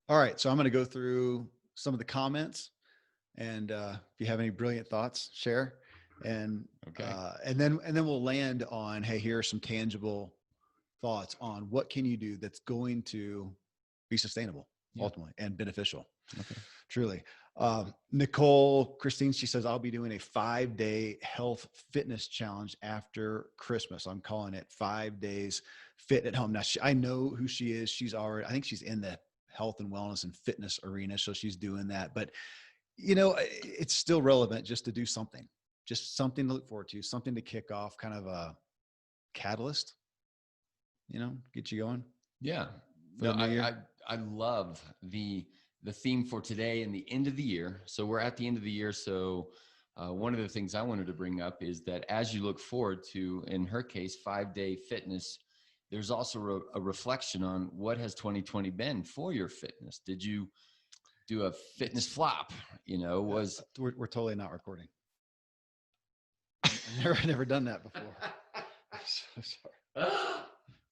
All right. So I'm going to go through some of the comments, and if you have any brilliant thoughts, share. And Okay. and then we'll land on, hey, here are some tangible thoughts on what can you do that's going to be sustainable Yeah. ultimately and beneficial. Okay. Truly. Nicole Christine, she says, I'll be doing a 5-day health fitness challenge after Christmas. I'm calling it 5 days fit at home. Now, I know who she is. I think she's in the health and wellness and fitness arena. So she's doing that. But, it's still relevant just to do something, just something to look forward to, something to kick off, kind of a catalyst, get you going. Yeah. For No, the new year. I love the theme for today and the end of the year. So we're at the end of the year. So one of the things I wanted to bring up is that as you look forward to, in her case, 5-day fitness, there's also a reflection on what has 2020 been for your fitness. Did you do a fitness flop? We're totally not recording. I've never done that before. I'm so sorry.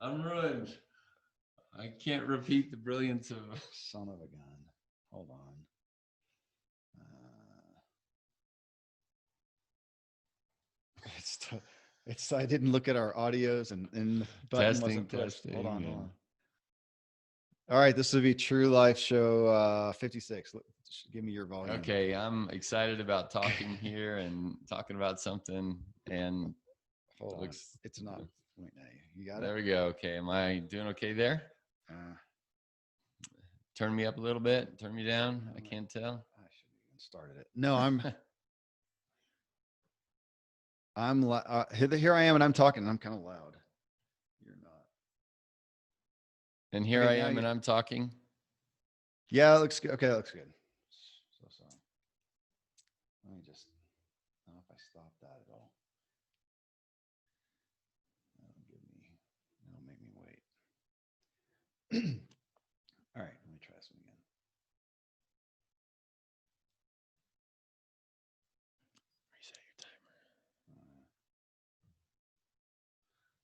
I'm ruined. I can't repeat the brilliance of Son of a gun. Hold on. I didn't look at our audios and the button wasn't pushed. Hold on. All right. This will be True Life Show 56. Give me your volume. Okay. I'm excited about talking here and talking about something. And hold on. It's not pointing at you. You got it? There we go. Okay. Am I doing okay there? Turn me up a little bit. Turn me down. I can't tell. I should have even started it. No, here I am and I'm talking and I'm kind of loud. You're not. And here I am and I'm talking. Yeah, it looks good. Okay, that looks good. So sorry. Let me just, I don't know if I stopped that at all. That'll make me wait. All right, let me try this one again. Reset your timer.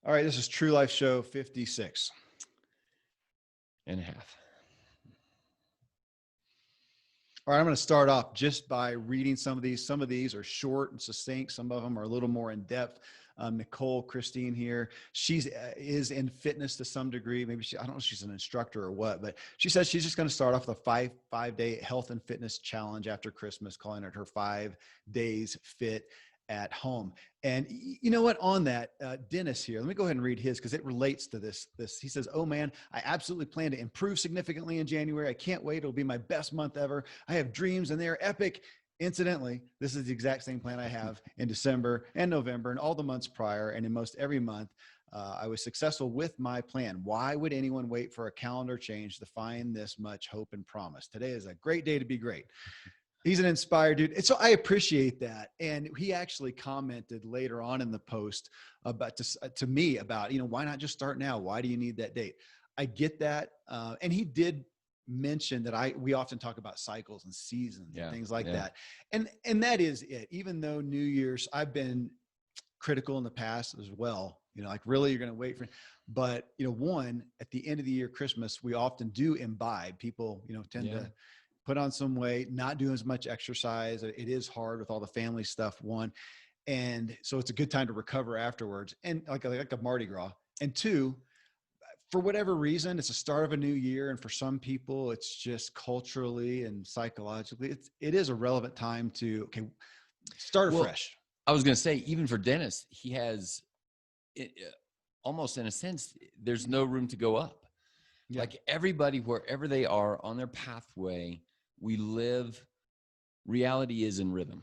All right, this is True Life Show 56 and a half. All right, I'm going to start off just by reading some of these. Some of these are short and succinct. Some of them are a little more in depth. Nicole Christine here, is in fitness to some degree. Maybe I don't know if she's an instructor or what, but she says she's just going to start off with a 5-day health and fitness challenge after Christmas, calling it her 5 days fit at home. And you know what, on that, Dennis here, let me go ahead and read his because it relates to this. He says, oh man, I absolutely plan to improve significantly in January. I can't wait. It'll be my best month ever. I have dreams and they're epic. Incidentally, this is the exact same plan I have in December and November and all the months prior. And in most every month, I was successful with my plan. Why would anyone wait for a calendar change to find this much hope and promise? Today is a great day to be great. He's an inspired dude. And so I appreciate that. And he actually commented later on in the post about to me about, why not just start now? Why do you need that date? I get that. And he did mention that we often talk about cycles and seasons and things like that. And that is it. Even though New Year's, I've been critical in the past as well, like really you're going to wait for, but one, at the end of the year, Christmas, we often do imbibe. People, tend to put on some weight, not do as much exercise. It is hard with all the family stuff, one. And so it's a good time to recover afterwards. And like a Mardi Gras. And two, for whatever reason, it's the start of a new year. And for some people, it's just culturally and psychologically, it is a relevant time to, start afresh. I was going to say, even for Dennis, he has almost in a sense, there's no room to go up. Yeah. Like everybody, wherever they are on their pathway, we live, reality is in rhythm,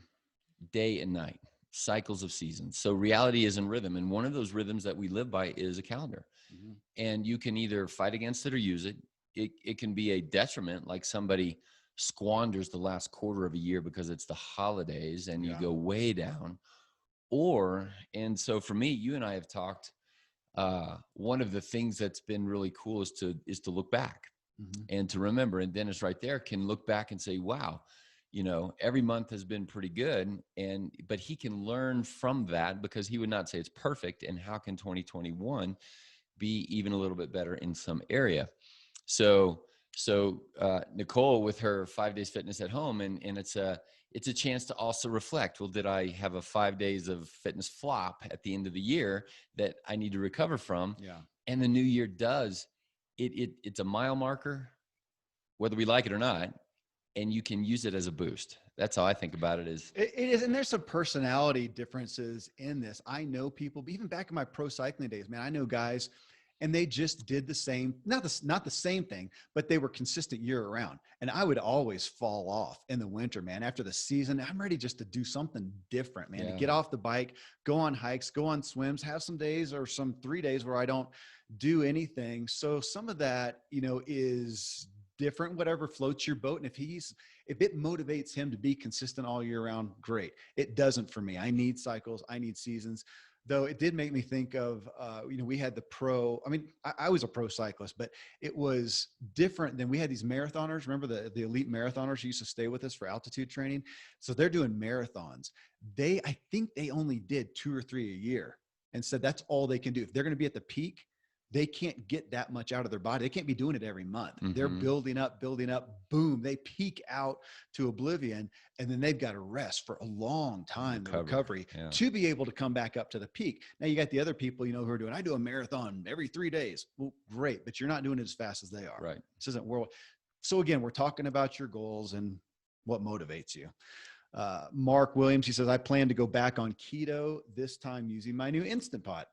day and night, cycles of seasons. So reality is in rhythm. And one of those rhythms that we live by is a calendar. Mm-hmm. And you can either fight against it or use it. It can be a detriment, like somebody squanders the last quarter of a year because it's the holidays and you go way down. And so for me, you and I have talked, one of the things that's been really cool is to look back and to remember. And Dennis right there can look back and say, wow, every month has been pretty good. But he can learn from that because he would not say it's perfect. And how can 2021 be even a little bit better in some area? So So Nicole with her 5 days fitness at home, and it's a chance to also reflect. Well, did I have a 5 days of fitness flop at the end of the year that I need to recover from? Yeah. And the new year does. It's a mile marker, whether we like it or not, and you can use it as a boost. That's how I think about it. It is, and there's some personality differences in this. I know people, even back in my pro cycling days, man, I know guys, and they just did the same, not the same thing, but they were consistent year round. And I would always fall off in the winter, man. After the season, I'm ready just to do something different, man, to get off the bike, go on hikes, go on swims, have some days or some 3 days where I don't do anything. So some of that, is different, whatever floats your boat. And if it motivates him to be consistent all year round, great. It doesn't for me. I need cycles. I need seasons. Though it did make me think of, we had the pro, I was a pro cyclist, but it was different than we had these marathoners. Remember the elite marathoners who used to stay with us for altitude training? So they're doing marathons. I think they only did 2 or 3 a year and said that's all they can do. If they're going to be at the peak, they can't get that much out of their body. They can't be doing it every month. Mm-hmm. They're building up, boom, they peak out to oblivion. And then they've got to rest for a long time, the recovery to be able to come back up to the peak. Now you got the other people, who are doing, I do a marathon every 3 days. Well, great, but you're not doing it as fast as they are. Right. This isn't world. So again, we're talking about your goals and what motivates you. Mark Williams, he says, I plan to go back on keto, this time using my new Instant Pot.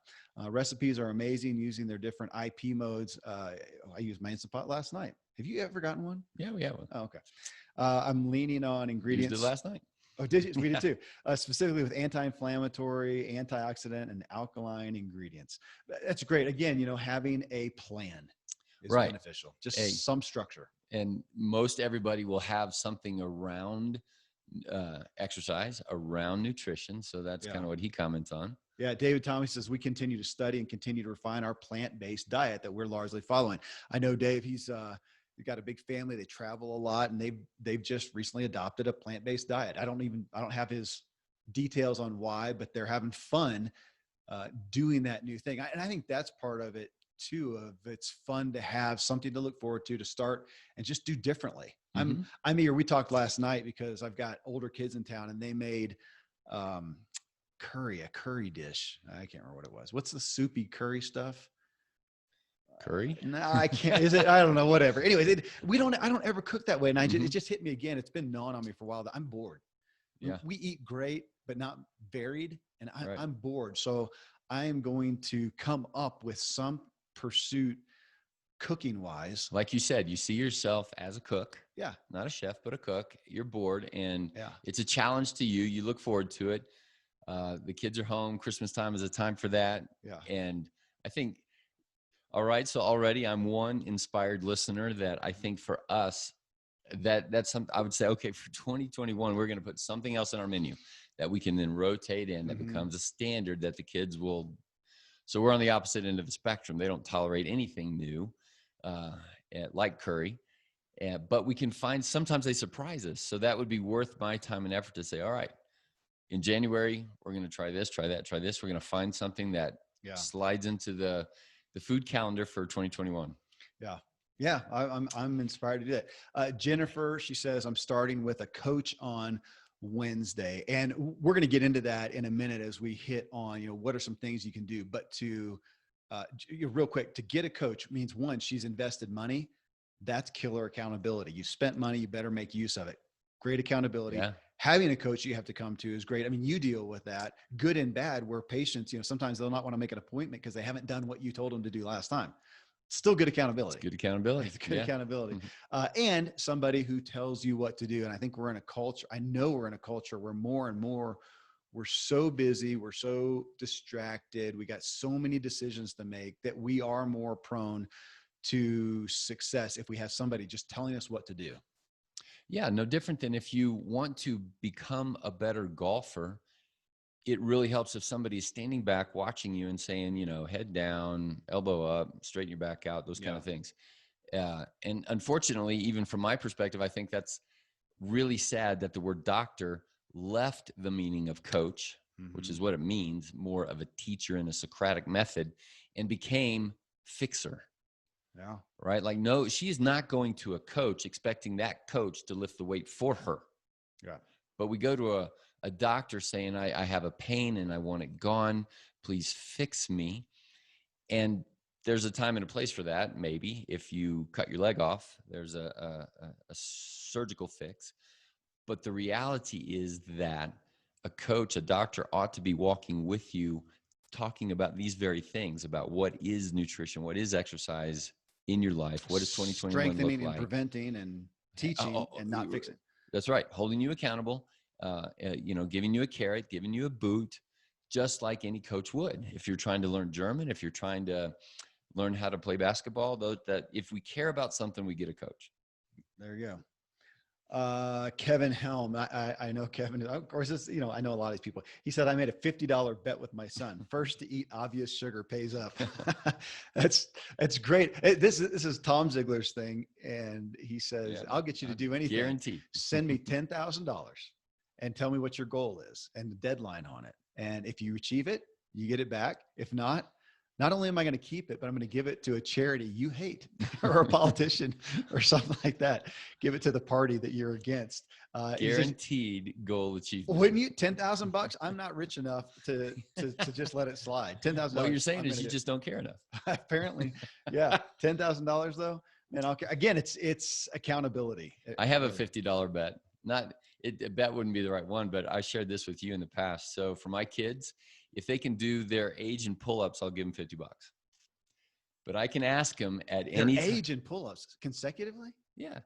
Recipes are amazing using their different IP modes. I used my Instant Pot last night. Have you ever gotten one? Yeah, we have one. Oh, okay. I'm leaning on ingredients. Used it last night. Oh, did you? We did too. Specifically with anti-inflammatory, antioxidant, and alkaline ingredients. That's great. Again, having a plan is beneficial. Just some structure. And most everybody will have something around exercise, around nutrition. So that's kind of what he comments on. Yeah, David Tommy says we continue to study and continue to refine our plant-based diet that we're largely following. I know Dave, he's got a big family. They travel a lot, and they've just recently adopted a plant-based diet. I don't have his details on why, but they're having fun doing that new thing. And I think that's part of it too. It's fun to have something to look forward to start and just do differently. Mm-hmm. I'm eager. We talked last night because I've got older kids in town, and they made a curry dish. I can't remember what it was. What's the soupy curry stuff? Curry? No, I can't. Is it? I don't know. Whatever. Anyways, I don't ever cook that way. And it just hit me again. It's been gnawing on me for a while that I'm bored. Yeah. We eat great, but not varied. And I'm bored. So I am going to come up with some pursuit cooking wise. Like you said, you see yourself as a cook. Yeah. Not a chef, but a cook. You're bored, and it's a challenge to you. You look forward to it. The kids are home. Christmas time is a time for that. Yeah. And I think, all right, so already I'm one inspired listener that I think for us, that's something I would say, okay, for 2021, we're going to put something else in our menu that we can then rotate in that becomes a standard that the kids will. So we're on the opposite end of the spectrum. They don't tolerate anything new, like curry. But we can find, sometimes they surprise us. So that would be worth my time and effort to say, all right, in January, we're going to try this, try that, try this. We're going to find something that slides into the food calendar for 2021. Yeah. Yeah. I'm inspired to do that. Jennifer, she says, I'm starting with a coach on Wednesday, and we're going to get into that in a minute as we hit on, what are some things you can do, but to real quick, to get a coach means, one, she's invested money. That's killer accountability. You spent money, you better make use of it. Great accountability. Yeah. Having a coach you have to come to is great. I mean, you deal with that, good and bad, where patients, sometimes they'll not want to make an appointment because they haven't done what you told them to do last time. Still good accountability. It's good accountability. It's good accountability. And somebody who tells you what to do. And I think we're in a culture, I know we're in a culture where more and more we're so busy, we're so distracted, we got so many decisions to make that we are more prone to success if we have somebody just telling us what to do. Yeah, no different than if you want to become a better golfer. It really helps if somebody is standing back watching you and saying, head down, elbow up, straighten your back out, those kind of things. And unfortunately, even from my perspective, I think that's really sad that the word doctor left the meaning of coach, which is what it means, more of a teacher in a Socratic method, and became fixer. Yeah. right? Like, no, she is not going to a coach expecting that coach to lift the weight for her. Yeah. But we go to a doctor saying, I have a pain and I want it gone. Please fix me. And there's a time and a place for that. Maybe if you cut your leg off, there's a surgical fix. But the reality is that a coach, a doctor ought to be walking with you, talking about these very things, about what is nutrition, what is exercise in your life, what does 2021 look Strengthening and like? preventing and teaching and not fixing. That's right. Holding you accountable, giving you a carrot, giving you a boot, just like any coach would. If you're trying to learn German, if you're trying to learn how to play basketball, that if we care about something, we get a coach. There you go. Kevin Helm. I know Kevin, of course, I know a lot of these people. He said, I made a $50 bet with my son. First to eat obvious sugar pays up. That's great. This is Tom Ziegler's thing. And he says, I'll get you to do anything. Guaranteed. Send me $10,000 and tell me what your goal is and the deadline on it. And if you achieve it, you get it back. If not only am I going to keep it, but I'm going to give it to a charity you hate or a politician or something like that. Give it to the party that you're against. Guaranteed goal achievement. Wouldn't you? $10,000? I'm not rich enough to just let it slide. $10,000. What you're saying is you just don't care enough. Apparently. Yeah. $10,000 though. And again, it's accountability. I have a $50 bet. A bet wouldn't be the right one, but I shared this with you in the past. So for my kids, if they can do their age and pull-ups, I'll give them $50. But I can ask them at any age and pull-ups consecutively. Yeah.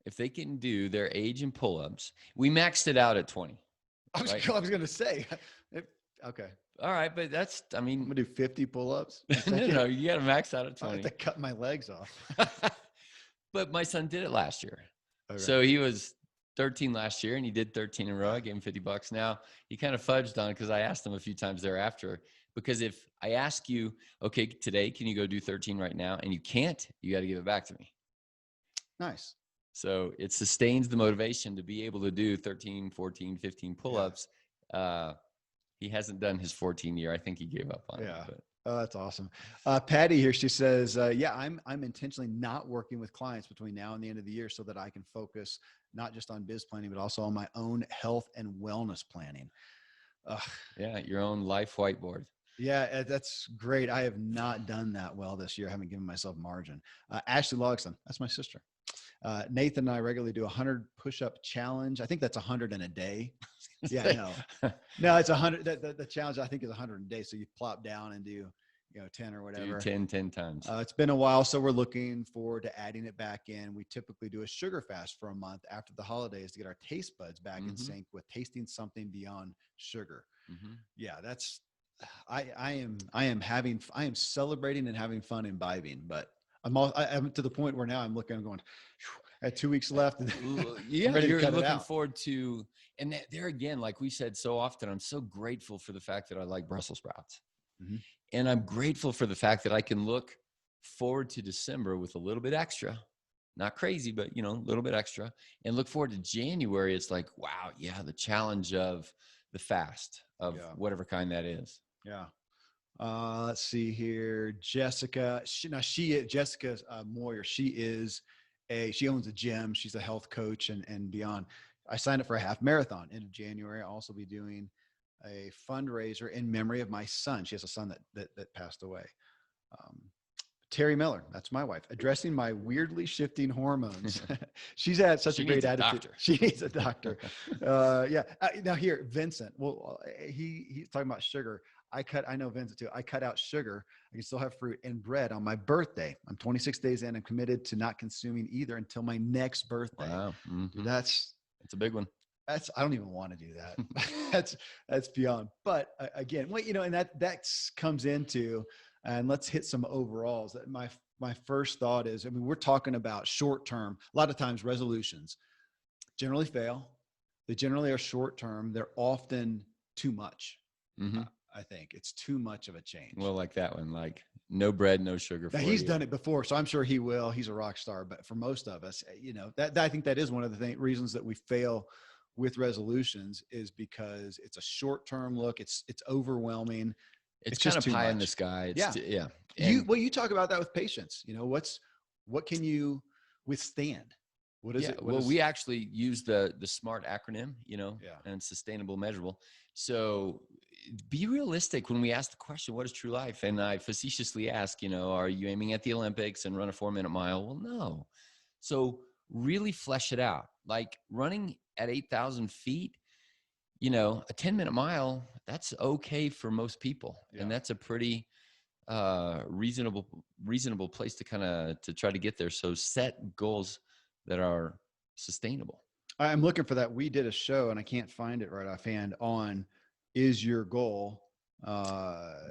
If they can do their age and pull-ups, we maxed it out at 20. I was going to say, okay. All right. But I'm going to do 50 pull-ups. No, you got to max out at 20. I have to cut my legs off. But my son did it last year. Okay. So he was 13 last year and he did 13 in a row. I gave him $50. Now he kind of fudged on it because I asked him a few times thereafter, because if I ask you, okay, today, can you go do 13 right now? And you can't, you got to give it back to me. Nice. So it sustains the motivation to be able to do 13, 14, 15 pull-ups. Yeah. He hasn't done his 14 year. I think he gave up on it. But. Oh, that's awesome. Patty here, she says, I'm intentionally not working with clients between now and the end of the year so that I can focus not just on biz planning, but also on my own health and wellness planning. Yeah, your own life whiteboard. Yeah, that's great. I have not done that well this year. I haven't given myself margin. Ashley Logston, that's my sister. Nathan and I regularly do 100 push-up challenge. I think that's 100 in a day. Yeah, no, it's 100. The challenge I think is 100 a day. So you plop down and do, 10 or whatever. Do 10 times. It's been a while, so we're looking forward to adding it back in. We typically do a sugar fast for a month after the holidays to get our taste buds back in sync with tasting something beyond sugar. Mm-hmm. Yeah, I am celebrating and having fun imbibing, but I'm to the point where now I'm going, I have 2 weeks left. Yeah, you're looking forward to, and there again, like we said so often, I'm so grateful for the fact that I like Brussels sprouts. Mm-hmm. And I'm grateful for the fact that I can look forward to December with a little bit extra, not crazy, but a little bit extra, and look forward to January. It's like, wow, yeah, the challenge of the fast of whatever kind that is. Yeah. Let's see here. Jessica, Jessica Moyer, she owns a gym. She's a health coach and beyond. I signed up for a half marathon in January. I'll also be doing a fundraiser in memory of my son. She has a son that passed away. Terry Miller, that's my wife, addressing my weirdly shifting hormones. She's had such a great attitude. She needs a doctor. Now here, Vincent. Well, he's talking about sugar. I know Vincent too. I cut out sugar. I can still have fruit and bread on my birthday. I'm 26 days in. I'm committed to not consuming either until my next birthday. Wow. Mm-hmm. That's a big one. I don't even want to do that. that's beyond. But again, and that comes into, and let's hit some overalls. That my first thought is, we're talking about short term. A lot of times resolutions generally fail. They generally are short term. They're often too much. Mm-hmm. I think it's too much of a change. Well, like that one, like no bread, no sugar. Now, he's done it before, so I'm sure he will. He's a rock star. But for most of us, that I think that is one of the reasons that we fail with resolutions is because it's a short-term look. It's overwhelming. It's just kind of too pie in the much. sky. Yeah. Yeah. You talk about that with patients, what can you withstand? What is Yeah, it? What well, is, we actually use the SMART acronym, yeah. and sustainable, measurable. So be realistic when we ask the question, what is true life? And I facetiously ask, are you aiming at the Olympics and run a 4-minute mile? Well, no. So really flesh it out. Like running at 8,000 feet, a 10-minute mile, that's okay for most people. Yeah. And that's a pretty reasonable place to to try to get there. So set goals that are sustainable. I'm looking for that. We did a show and I can't find it right offhand on, is your goal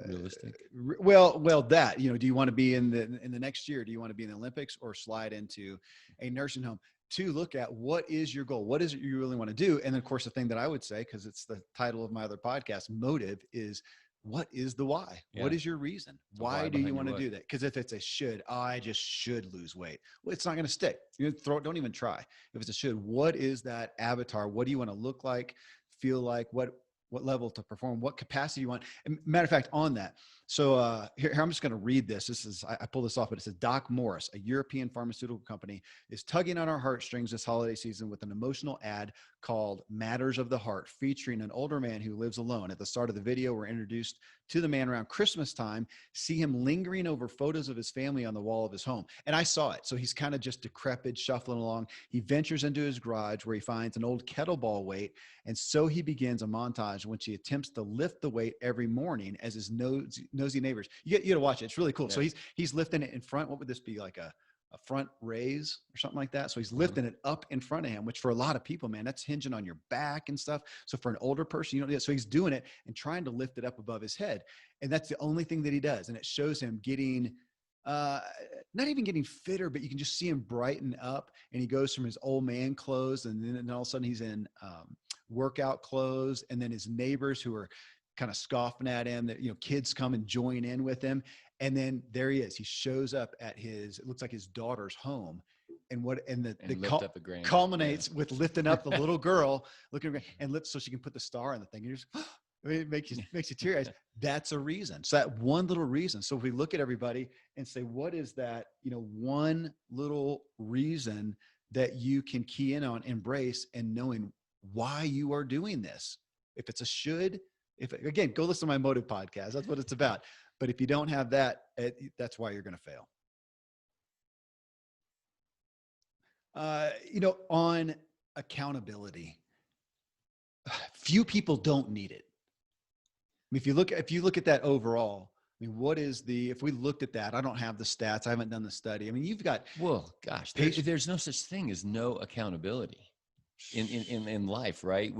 Realistic. well, that, do you want to be in the next year? Do you want to be in the Olympics or slide into a nursing home? To look at, what is your goal? What is it you really want to do? And then, of course, the thing that I would say, because it's the title of my other podcast, motive, is what is the why? Yeah. What is your reason? Why do you want to do that? Because if it's a should, I just should lose weight, well, it's not going to stick. Don't even try. If it's a should, what is that avatar? What do you want to look like, feel like? What level to perform? What capacity you want? And matter of fact, on that. So here I'm just going to read this. I pulled this off, but it says, Doc Morris, a European pharmaceutical company, is tugging on our heartstrings this holiday season with an emotional ad called Matters of the Heart, featuring an older man who lives alone. At the start of the video, we're introduced to the man around Christmas time, see him lingering over photos of his family on the wall of his home. And I saw it. So he's kind of just decrepit, shuffling along. He ventures into his garage where he finds an old kettlebell weight. And so he begins a montage in which he attempts to lift the weight every morning as his nosy neighbors. You got to watch it. It's really cool. Yeah. So he's lifting it in front. What would this be, like a front raise or something like that? So he's lifting it up in front of him, which for a lot of people, man, that's hinging on your back and stuff. So for an older person, you don't do that. So he's doing it and trying to lift it up above his head. And that's the only thing that he does. And it shows him getting, not even getting fitter, but you can just see him brighten up. And he goes from his old man clothes, and then all of a sudden he's in workout clothes. And then his neighbors, who are kind of scoffing at him, that, kids come and join in with him. And then there he is. He shows up at it looks like his daughter's home. And the culminates with lifting up the little girl, so she can put the star on the thing. And it makes you teary-eyed. That's a reason. So that one little reason. So if we look at everybody and say, what is that, one little reason that you can key in on, embrace, and knowing why you are doing this. If it's a should, again, go listen to my motive podcast. That's what it's about. But if you don't have that, that's why you're going to fail. On accountability, few people don't need it. I mean, if you look at that overall, I mean, if we looked at that, I don't have the stats. I haven't done the study. I mean, you've got, gosh, there's no such thing as no accountability in life, right?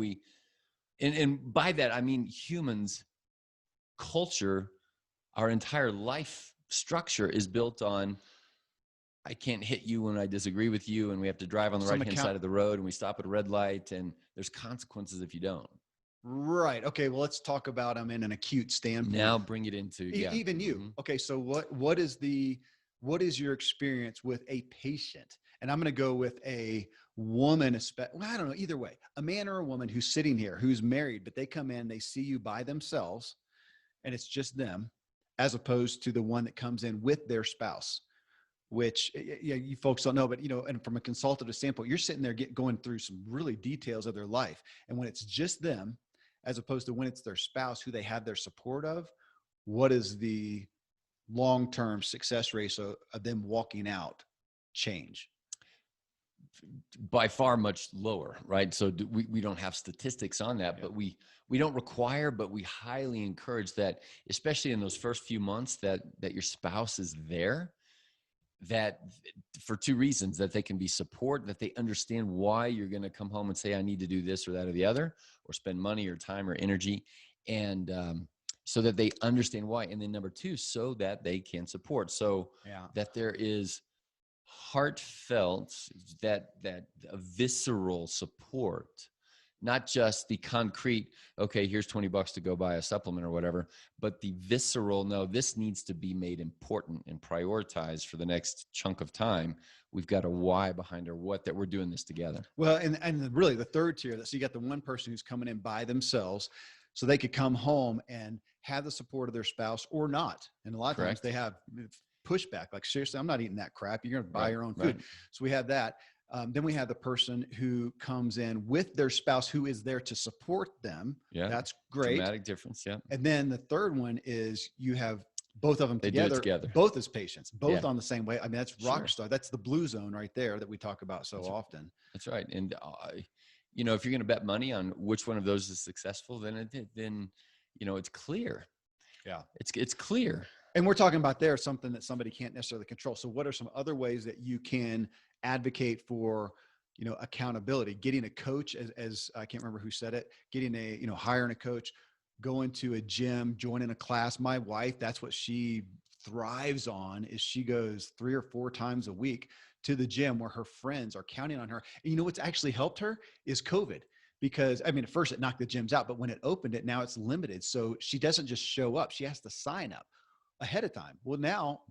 And by that, I mean, humans, culture, our entire life structure is built on, I can't hit you when I disagree with you, and we have to drive on the right-hand side of the road, and we stop at a red light, and there's consequences if you don't. Right. Okay. Well, let's talk about them in an acute standpoint. Now bring it into even you. Mm-hmm. Okay. So what is your experience with a patient? And I'm going to go with a woman, I don't know, either way, a man or a woman who's sitting here, who's married, but they come in, they see you by themselves, and it's just them, as opposed to the one that comes in with their spouse, which you folks don't know, but and from a consultative standpoint, you're sitting there going through some really details of their life. And when it's just them, as opposed to when it's their spouse who they have their support of, what is the long-term success rate of them walking out change? By far much lower, right? So we don't have statistics on that, but we don't require, but we highly encourage that, especially in those first few months, that your spouse is there, that for two reasons: that they can be support, that they understand why you're going to come home and say, I need to do this or that or the other, or spend money or time or energy. And so that they understand why. And then number two, so that they can support. So that there is heartfelt, that a visceral support, not just the concrete, okay, here's $20 to go buy a supplement or whatever, but the visceral, no, this needs to be made important and prioritized for the next chunk of time. We've got a why behind our what, that we're doing this together. Well, and really the third tier, so you got the one person who's coming in by themselves. so they could come home and have the support of their spouse or not. And a lot of times Correct. they have pushback, like, seriously, I'm not eating that crap. You're going to buy Right, your own food. right. So we have that. Then we have the person who comes in with their spouse who is there to support them. Yeah. That's great. Dramatic difference. Yeah. And then the third one is you have both of them They do it together, together. both as patients, both Yeah. on the same way. I mean, that's rock star. That's the blue zone right there that we talk about so often. That's right. And you know, if you're going to bet money on which one of those is successful, then you know, it's clear. Yeah, it's clear. And we're talking about there something that somebody can't necessarily control. So what are some other ways that you can advocate for, you know, accountability? Getting a coach, as I can't remember who said it, getting a, you know, hiring a coach, going to a gym, joining a class. My wife, that's what she thrives on, is she goes 3 or 4 times a week to the gym where her friends are counting on her. And you know what's actually helped her is COVID. Because I mean, at first it knocked the gyms out, but when it opened it, now it's limited. So she doesn't just show up. She has to sign up ahead of time. Well, now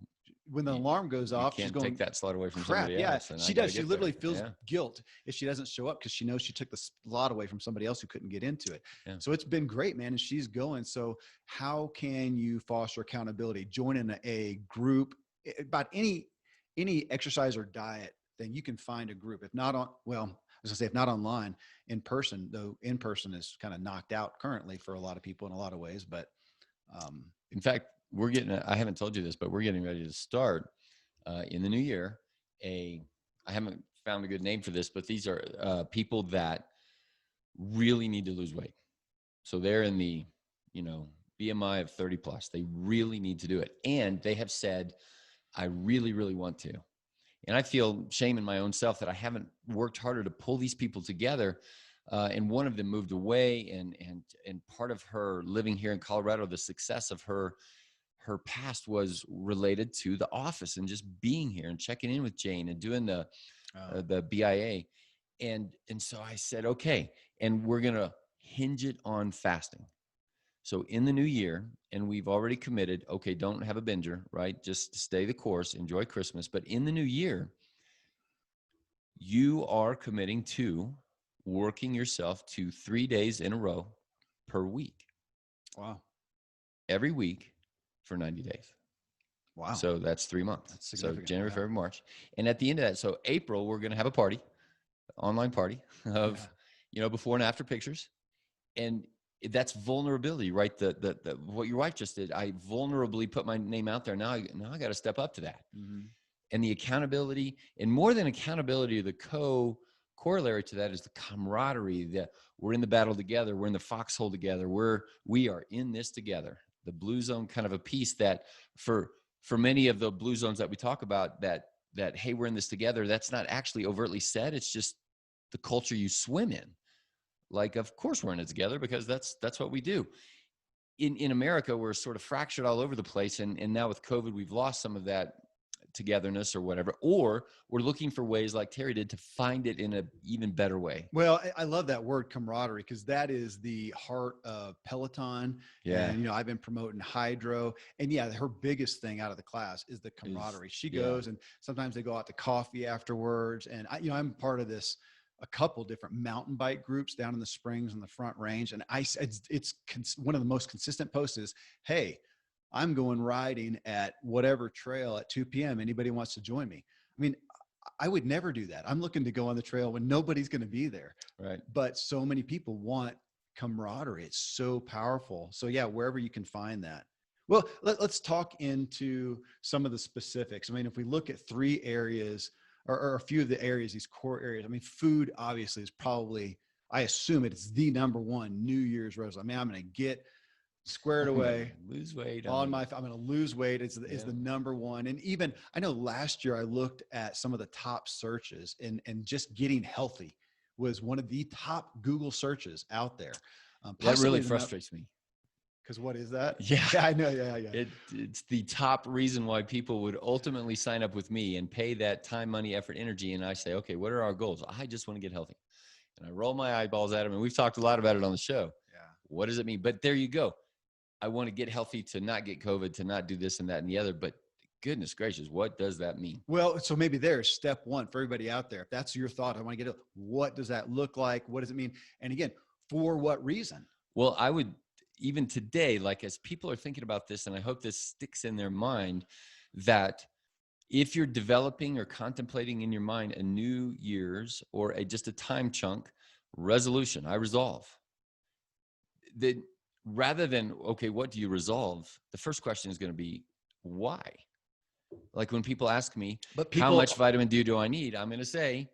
when the alarm goes off, you she's can't going, take that slot away from crap. somebody Yeah, else. And she does. She literally feels Yeah. guilt if she doesn't show up because she knows she took the slot away from somebody else who couldn't get into it. Yeah. So it's been great, man. And she's going. So how can you foster accountability? Join in a group about any exercise or diet thing. You can find a group. If not on, well, I was gonna say, if not online, in person, though in person is kind of knocked out currently for a lot of people in a lot of ways. But in fact, I haven't told you this, but we're getting ready to start in the new year. I haven't found a good name for this, but these are people that really need to lose weight. So they're in the, you know, BMI of 30 plus. They really need to do it. And they have said, I really, really want to. And I feel shame in my own self that I haven't worked harder to pull these people together. And one of them moved away, and part of her living here in Colorado, the success of her past was related to the office and just being here and checking in with Jane and doing the BIA. And so I said, okay, and we're going to hinge it on fasting. So in the new year, and we've already committed, okay, don't have a binger, right? Just stay the course, enjoy Christmas. But in the new year, you are committing to working yourself to 3 days in a row per week. Wow. Every week for 90 days. Wow. So that's 3 months. That's so significant. January, February, March. And at the end of that, so April, we're going to have a party, online party of, you know, before and after pictures. And that's vulnerability, right? The what your wife just did. I vulnerably put my name out there. Now I got to step up to that. Mm-hmm. And the accountability, and more than accountability, the corollary to that is the camaraderie, that we're in the battle together. We're in the foxhole together. We are in this together. The blue zone kind of a piece that for many of the blue zones that we talk about, that, hey, we're in this together. That's not actually overtly said. It's just the culture you swim in. Like, of course we're in it together because that's what we do. In America, we're sort of fractured all over the place. And now with COVID, we've lost some of that togetherness or whatever, or we're looking for ways like Terry did to find it in an even better way. Well, I love that word camaraderie, because that is the heart of Peloton. Yeah. And, you know, I've been promoting hydro, and yeah, her biggest thing out of the class is the camaraderie. She goes and sometimes they go out to coffee afterwards. And I'm part of this, a couple different mountain bike groups down in the Springs and the Front Range. And it's one of the most consistent posts is, hey, I'm going riding at whatever trail at 2 p.m. Anybody wants to join me? I mean, I would never do that. I'm looking to go on the trail when nobody's going to be there. Right. But so many people want camaraderie. It's so powerful. So yeah, wherever you can find that. Well, let's talk into some of the specifics. I mean, if we look at 3 areas or a few of the areas, these core areas, I mean, food obviously is probably, I assume it's the number one New Year's resolution. I mean, I'm going to get squared away, lose weight I'm going to lose weight is the number one. And even, I know last year I looked at some of the top searches, and just getting healthy was one of the top Google searches out there. That really frustrates me. Because what is that? Yeah, I know. Yeah. It's the top reason why people would ultimately sign up with me and pay that time, money, effort, energy. And I say, okay, what are our goals? I just want to get healthy. And I roll my eyeballs at them. And we've talked a lot about it on the show. Yeah. What does it mean? But there you go. I want to get healthy, to not get COVID, to not do this and that and the other. But goodness gracious, what does that mean? Well, so maybe there's step one for everybody out there. If that's your thought, I want to get it. What does that look like? What does it mean? And again, for what reason? Well, I would even today, like as people are thinking about this, and I hope this sticks in their mind, that if you're developing or contemplating in your mind a New Year's or just a time chunk resolution, I resolve, that rather than, okay, what do you resolve? The first question is going to be, why? Like when people ask me, But how people, much vitamin D do I need? I'm going to say,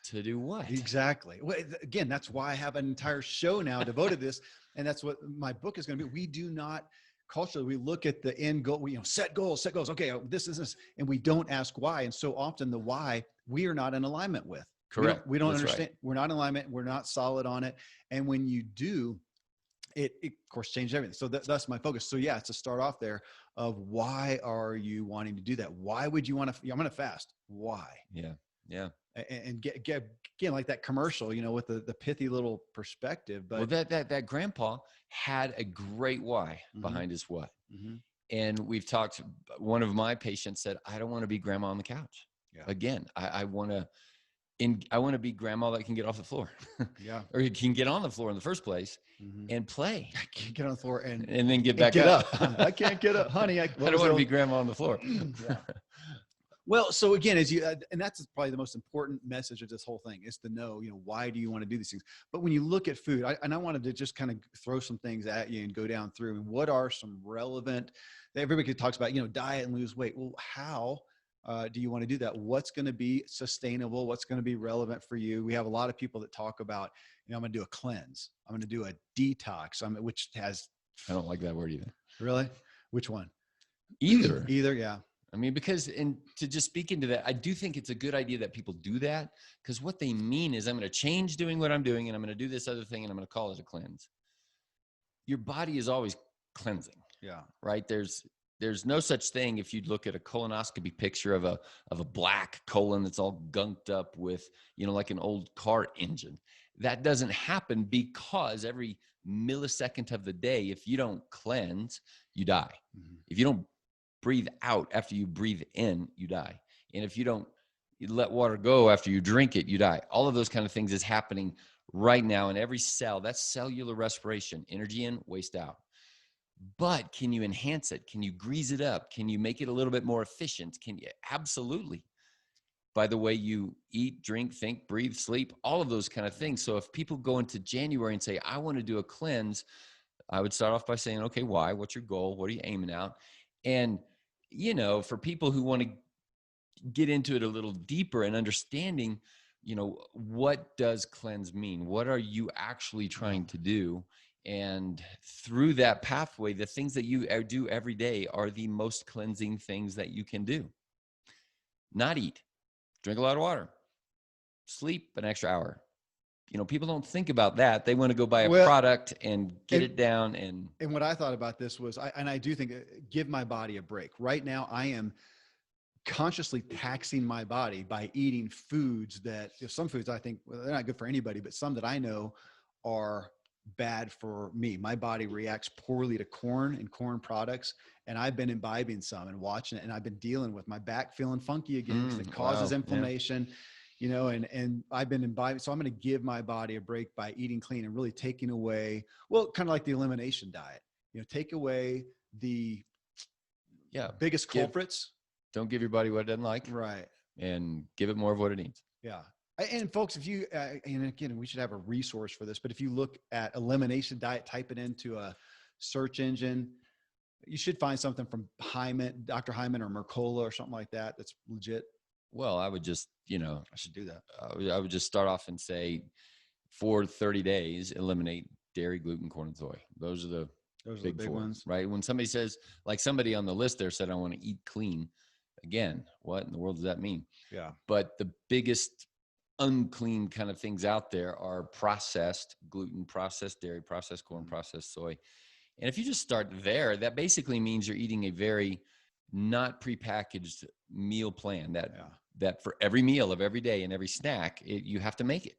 to do what? exactly. Well, again, that's why I have an entire show now devoted to this. And that's what my book is going to be. We do not culturally, we look at the end goal, we, set goals. Okay, this is this. And we don't ask why. And so often the why we are not in alignment with. Correct. We don't That's understand. right. We're not in alignment. We're not solid on it. And when you do, it of course changes everything. So that's my focus. So yeah, to start off there of why are you wanting to do that? Why would you want to, I'm going to fast. Why? Yeah. Yeah. And get again, like that commercial, with the pithy little perspective, but well, that grandpa had a great why behind his what. And we've talked, one of my patients said, I don't want to be grandma on the couch. Yeah. Again, I want to be grandma that can get off the floor. Yeah. Or you can get on the floor in the first place and play. I can't get on the floor and then get back up. I can't get up, honey. I don't want to be grandma on the floor. Yeah. Well, so again, and that's probably the most important message of this whole thing is to know, why do you want to do these things? But when you look at food, I wanted to just kind of throw some things at you and go down through and what are some relevant, everybody talks about, diet and lose weight. Well, how do you want to do that? What's going to be sustainable? What's going to be relevant for you? We have a lot of people that talk about, I'm going to do a cleanse. I'm going to do a detox, which has. I don't like that word either. Really? Which one? Either. Yeah. I mean, because, and to just speak into that, I do think it's a good idea that people do that, because what they mean is I'm going to change doing what I'm doing and I'm going to do this other thing and I'm going to call it a cleanse. Your body is always cleansing. Yeah. Right. There's no such thing. If you look at a colonoscopy picture of a black colon that's all gunked up with, like an old car engine, that doesn't happen because every millisecond of the day, if you don't cleanse, you die. If you don't breathe out after you breathe in, you die. And if you don't let water go after you drink it, you die. All of those kind of things is happening right now in every cell. That's cellular respiration, energy in, waste out. But can you enhance it? Can you grease it up? Can you make it a little bit more efficient? Can you? Absolutely. By the way you eat, drink, think, breathe, sleep, all of those kind of things. So if people go into January and say, I want to do a cleanse, I would start off by saying, okay, why? What's your goal? What are you aiming at? And for people who want to get into it a little deeper and understanding, what does cleanse mean? What are you actually trying to do? And through that pathway, the things that you do every day are the most cleansing things that you can do. Not eat, drink a lot of water, sleep an extra hour. People don't think about that. They want to go buy a product and get it down. And what I thought about this was, I do think give my body a break. Right now, I am consciously taxing my body by eating foods that, some foods I think they're not good for anybody, but some that I know are bad for me. My body reacts poorly to corn and corn products. And I've been imbibing some and watching it. And I've been dealing with my back feeling funky again because it causes inflammation. Yeah. And I've been imbibing. So I'm going to give my body a break by eating clean and really taking away, kind of like the elimination diet, take away the biggest culprits. Don't give your body what it doesn't like. Right. And give it more of what it needs. Yeah. And folks, if you, and again, we should have a resource for this, but if you look at Elimination Diet, type it into a search engine, you should find something from Hyman, Dr. Hyman or Mercola or something like that. That's legit. Well, I would just, I should do that. I would just start off and say for 30 days, eliminate dairy, gluten, corn, and soy. Those are the big ones, right? When somebody says, like somebody on the list there said, I want to eat clean. Again, what in the world does that mean? Yeah. But the biggest unclean kind of things out there are processed gluten, processed dairy, processed corn, processed soy. And if you just start there, that basically means you're eating a very not prepackaged meal plan that for every meal of every day and every snack, you have to make it.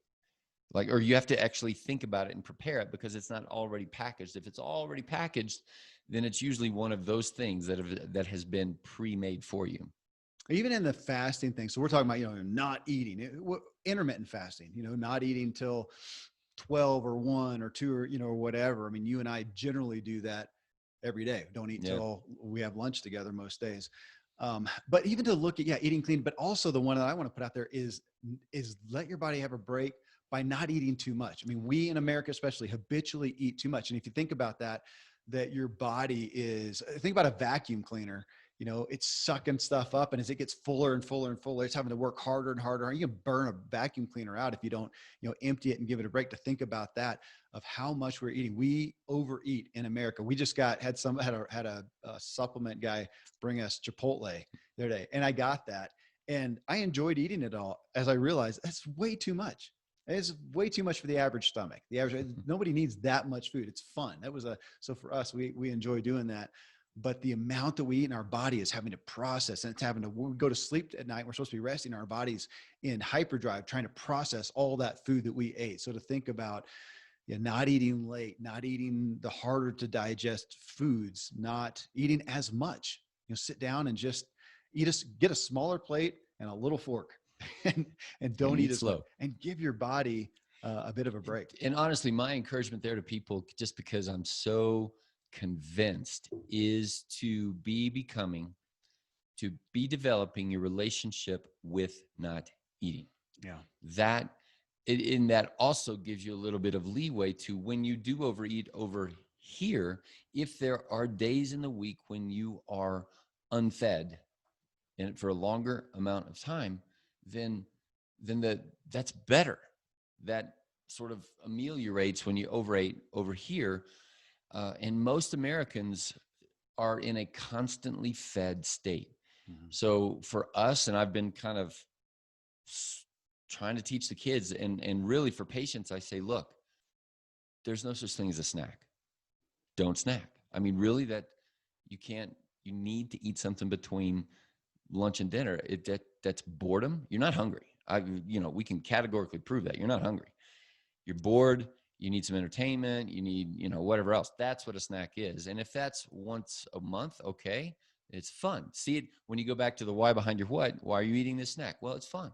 Or you have to actually think about it and prepare it because it's not already packaged. If it's already packaged, then it's usually one of those things that has been pre-made for you. Even in the fasting thing. So we're talking about, not eating, intermittent fasting, not eating till 12 or 1 or 2 or, or whatever. I mean, you and I generally do that every day. Don't eat till we have lunch together most days. But even to look at, eating clean, but also the one that I want to put out there is let your body have a break by not eating too much. I mean, we in America especially habitually eat too much. And if you think about that your body think about a vacuum cleaner. It's sucking stuff up, and as it gets fuller and fuller and fuller, it's having to work harder and harder. You can burn a vacuum cleaner out if you don't, empty it and give it a break. To think about that, of how much we're eating. We overeat in America. We just had a supplement guy bring us Chipotle the other day, and I got that, and I enjoyed eating it all. As I realized that's way too much. It's way too much for the average stomach. Nobody needs that much food. It's fun. So for us, we enjoy doing that. But the amount that we eat in our body is having to process, and it's having to, when we go to sleep at night, we're supposed to be resting our bodies in hyperdrive, trying to process all that food that we ate. So to think about not eating late, not eating the harder to digest foods, not eating as much, sit down and just get a smaller plate and a little fork and don't eat as slow, and give your body a bit of a break. And honestly, my encouragement there to people, just because I'm so convinced, is to be developing your relationship with not eating. Yeah. That also gives you a little bit of leeway to, when you do overeat over here, if there are days in the week when you are unfed and for a longer amount of time, then that's better. That sort of ameliorates when you overate over here. And most Americans are in a constantly fed state. Mm-hmm. So for us, and I've been kind of trying to teach the kids, and really for patients, I say, look, there's no such thing as a snack. Don't snack. I mean, really, that you need to eat something between lunch and dinner. That's boredom. You're not hungry. We can categorically prove that you're not hungry. You're bored. You need some entertainment. You need, whatever else. That's what a snack is. And if that's once a month, okay, it's fun. See it when you go back to the why behind your what. Why are you eating this snack? Well, it's fun.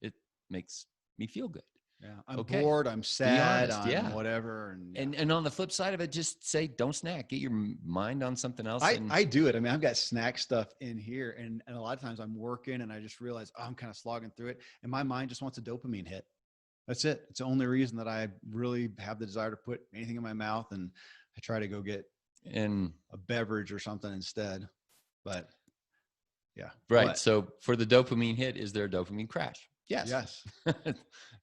It makes me feel good. Yeah, I'm bored. I'm sad. Honest, I'm whatever. And on the flip side of it, just say, don't snack. Get your mind on something else. I do it. I mean, I've got snack stuff in here, and a lot of times I'm working and I just realize I'm kind of slogging through it, and my mind just wants a dopamine hit. That's it. It's the only reason that I really have the desire to put anything in my mouth, and I try to go get a beverage or something instead. But yeah. Right. But, so for the dopamine hit, is there a dopamine crash? Yes.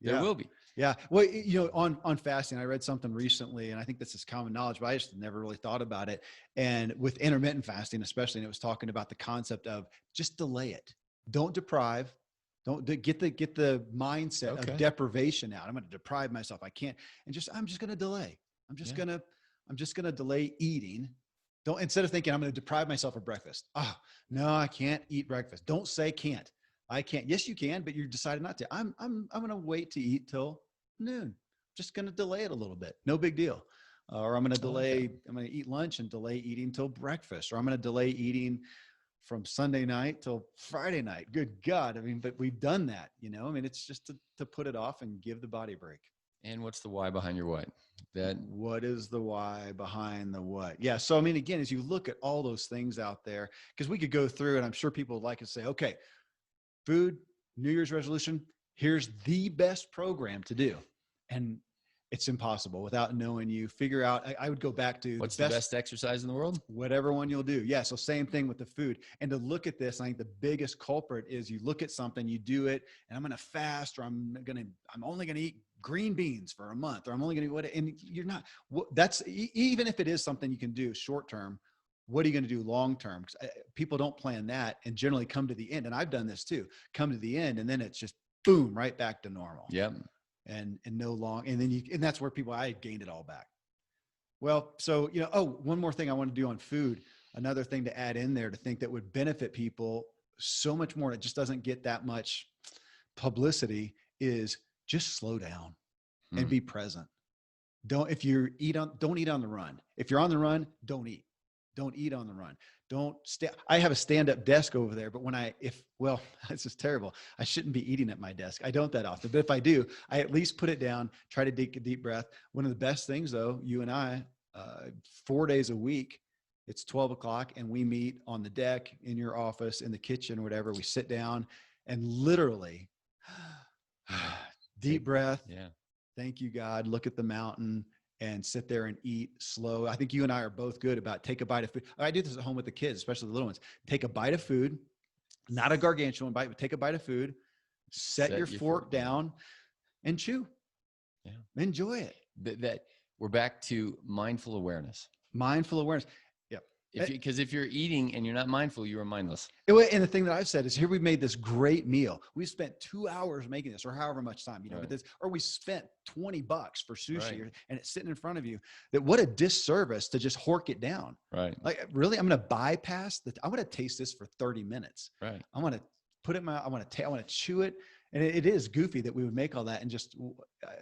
There will be. Yeah. Well, on fasting, I read something recently, and I think this is common knowledge, but I just never really thought about it. And with intermittent fasting, especially, and it was talking about the concept of just delay it. Don't deprive. Don't get the mindset of deprivation out. I'm going to deprive myself. I can't. And I'm just going to delay. I'm just going to delay eating. Instead of thinking I'm going to deprive myself of breakfast. No, I can't eat breakfast. Don't say can't. I can't. Yes, you can, but you decided not to. I'm going to wait to eat till noon. Just going to delay it a little bit. No big deal. Or I'm going to delay. I'm going to eat lunch and delay eating till breakfast. Or I'm going to delay eating from Sunday night till Friday night. Good God. I mean, but we've done that, I mean, it's just to put it off and give the body a break. And what's the why behind your what? What is the why behind the what? Yeah. So, I mean, again, as you look at all those things out there, because we could go through, and I'm sure people would like to say, okay, food, New Year's resolution, here's the best program to do. And it's impossible without knowing you. Figure out, I would go back to what's the best exercise in the world? Whatever one you'll do. Yeah. So same thing with the food. And to look at this, I think the biggest culprit is you look at something, you do it, and I'm going to fast, or I'm only going to eat green beans for a month, or I'm only going to do and you're not, that's, even if it is something you can do short-term, what are you going to do long-term? People don't plan that and generally come to the end. And I've done this too, come to the end, and then it's just boom, right back to normal. Yep. And no long, and then and that's where I gained it all back. Well, so, one more thing I want to do on food, another thing to add in there to think that would benefit people so much more. It just doesn't get that much publicity, is just slow down and be present. Don't eat on the run. If you're on the run, don't eat on the run. Don't stand. I have a stand-up desk over there, but well, this is terrible. I shouldn't be eating at my desk. I don't that often, but if I do, I at least put it down, try to take a deep breath. One of the best things though, you and I, 4 days a week, it's 12 o'clock and we meet on the deck, in your office, in the kitchen, whatever. We sit down and literally deep breath. Yeah. Thank you, God. Look at the mountain and sit there and eat slow. I think you and I are both good about take a bite of food. I do this at home with the kids, especially the little ones. Take a bite of food, not a gargantuan bite, but take a bite of food, set your fork down and chew. Yeah. Enjoy it. That we're back to mindful awareness. Mindful awareness. Because if you're eating and you're not mindful, you are mindless. And the thing that I've said is, here we've made this great meal. We spent 2 hours making this, or however much time, Right. but or we spent $20 for sushi, Right. and it's sitting in front of you. That what a disservice to just hork it down. Right. Like, really, I'm going to bypass that. I want to taste this for 30 minutes. Right. I want to put it in my. I want to chew it, and it is goofy that we would make all that and just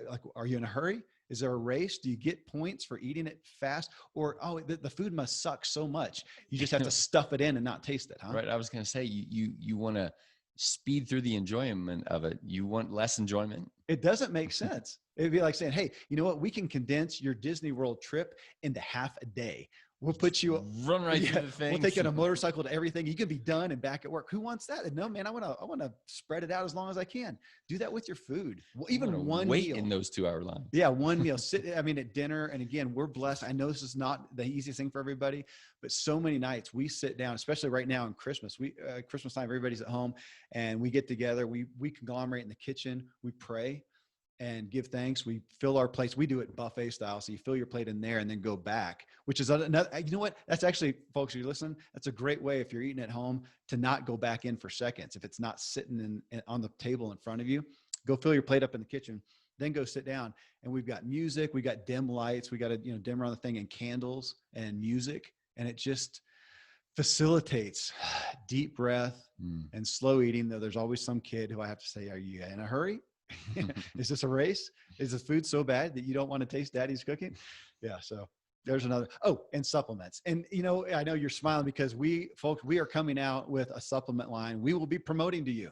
like, are you in a hurry? Is there a race? Do you get points for eating it fast? Or, the food must suck so much, you just have to stuff it in and not taste it, huh? Right. I was going to say, you want to speed through the enjoyment of it. You want less enjoyment. It doesn't make sense. It'd be like saying, hey, you know what? We can condense your Disney World trip into half a day. We'll put you run right through the thing. We'll take you on a motorcycle to everything. You can be done and back at work. Who wants that? No, man, I want to spread it out as long as I can. Do that with your food. Even one wait meal in those 2 hour lines. Yeah, one meal. At dinner. And again, we're blessed. I know this is not the easiest thing for everybody, but so many nights we sit down, especially right now in Christmas. Christmas time, everybody's at home and we get together. We conglomerate in the kitchen. We pray and give thanks. We fill our plates. We do it buffet style. So you fill your plate in there and then go back, which is another, you know what? That's actually, folks, you're listening. That's a great way, if you're eating at home, to not go back in for seconds. If it's not sitting on the table in front of you, go fill your plate up in the kitchen, then go sit down. And we've got music, we got dim lights, we got a dimmer on the thing, and candles and music. And it just facilitates deep breath and slow eating. Though there's always some kid who I have to say, are you in a hurry? Is this a race? Is the food so bad that you don't want to taste daddy's cooking? Yeah. So there's another. Oh, and supplements. And, I know you're smiling because we are coming out with a supplement line. We will be promoting to you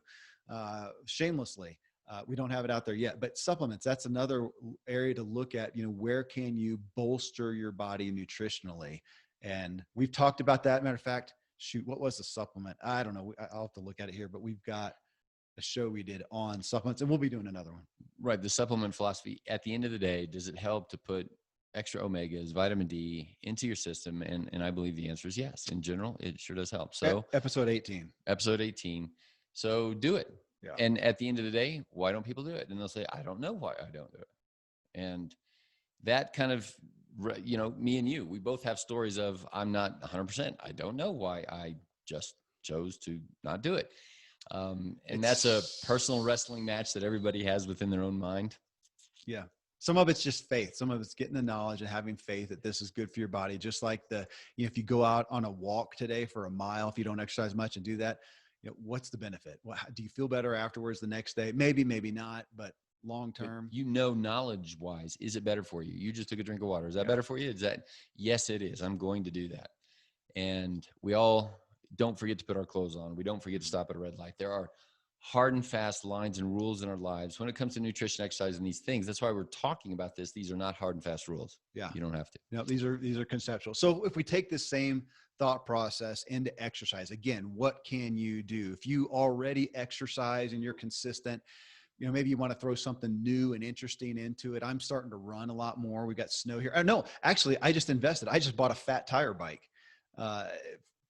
shamelessly. We don't have it out there yet, but supplements, that's another area to look at. Where can you bolster your body nutritionally? And we've talked about that. Matter of fact, what was the supplement? I don't know. I'll have to look at it here, but we've got a show we did on supplements, and we'll be doing another one. Right. The supplement philosophy, at the end of the day, does it help to put extra omegas, vitamin D into your system? And I believe the answer is yes. In general, it sure does help. So episode 18. So do it. Yeah. And at the end of the day, why don't people do it? And they'll say, I don't know why I don't do it. And that kind of, me and you, we both have stories of, I'm not 100%. I don't know why I just chose to not do it. And that's a personal wrestling match that everybody has within their own mind. Yeah. Some of it's just faith. Some of it's getting the knowledge and having faith that this is good for your body. Just like if you go out on a walk today for a mile, if you don't exercise much and do that, what's the benefit? Do you feel better afterwards the next day? Maybe not, but long-term. But knowledge wise, is it better for you? You just took a drink of water. Is that better for you? Yes, it is. I'm going to do that. And we all don't forget to put our clothes on. We don't forget to stop at a red light. There are hard and fast lines and rules in our lives when it comes to nutrition, exercise, and these things. That's why we're talking about this. These are not hard and fast rules. Yeah. You don't have to. No, these are conceptual. So if we take this same thought process into exercise, again, what can you do? If you already exercise and you're consistent, maybe you want to throw something new and interesting into it. I'm starting to run a lot more. We got snow here. No, actually, I just invested. I just bought a fat tire bike.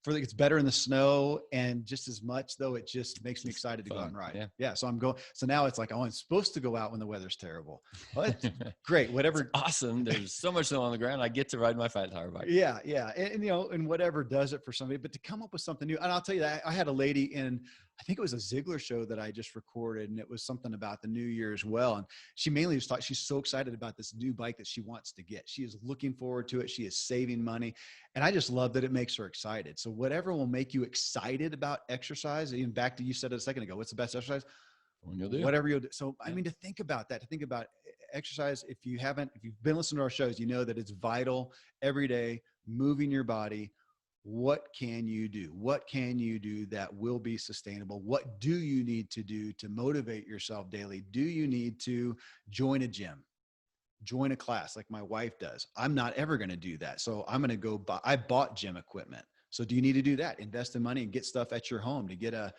It's better in the snow, and just as much though, it just makes me excited to go and ride. Yeah. So I'm going. So now it's like, I'm supposed to go out when the weather's terrible. Well, that's great. Whatever. It's awesome. There's so much snow on the ground. I get to ride my fat tire bike. Yeah. And whatever does it for somebody, but to come up with something new. And I'll tell you that I had a lady in, I think it was a Ziegler show that I just recorded, and it was something about the new year as well. And she mainly just thought she's so excited about this new bike that she wants to get. She is looking forward to it. She is saving money. And I just love that it makes her excited. So whatever will make you excited about exercise, even back to, you said it a second ago, what's the best exercise? Whatever you'll do. So, I mean, to think about exercise. If you've been listening to our shows, you know that it's vital every day, moving your body. what can you do? What can you do that will be sustainable? What do you need to do to motivate yourself daily? Do you need to join a gym? Join a class like my wife does? I'm not ever going to do that. So I'm going to go buy, I bought gym equipment. So do you need to do that? Invest in money and get stuff at your home to get a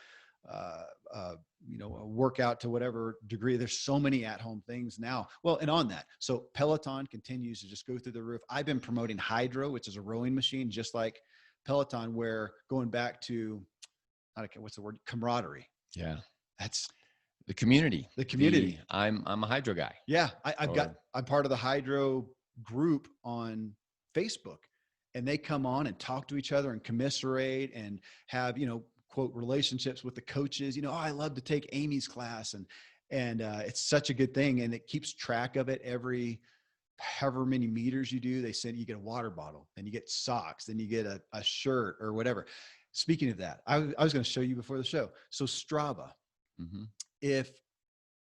workout to whatever degree. There's so many at-home things now. Well, and on that, so Peloton continues to just go through the roof. I've been promoting Hydro, which is a rowing machine, just like Peloton, where going back to, what's the word? Camaraderie. Yeah. That's the community. The community. I'm a Hydro guy. Yeah. I'm part of the Hydro group on Facebook, and they come on and talk to each other and commiserate and have, quote, relationships with the coaches. I love to take Amy's class, and it's such a good thing. And it keeps track of it every however many meters you do. They send, you get a water bottle, then you get socks, then you get a shirt or whatever. Speaking of that, I was going to show you before the show. So Strava, if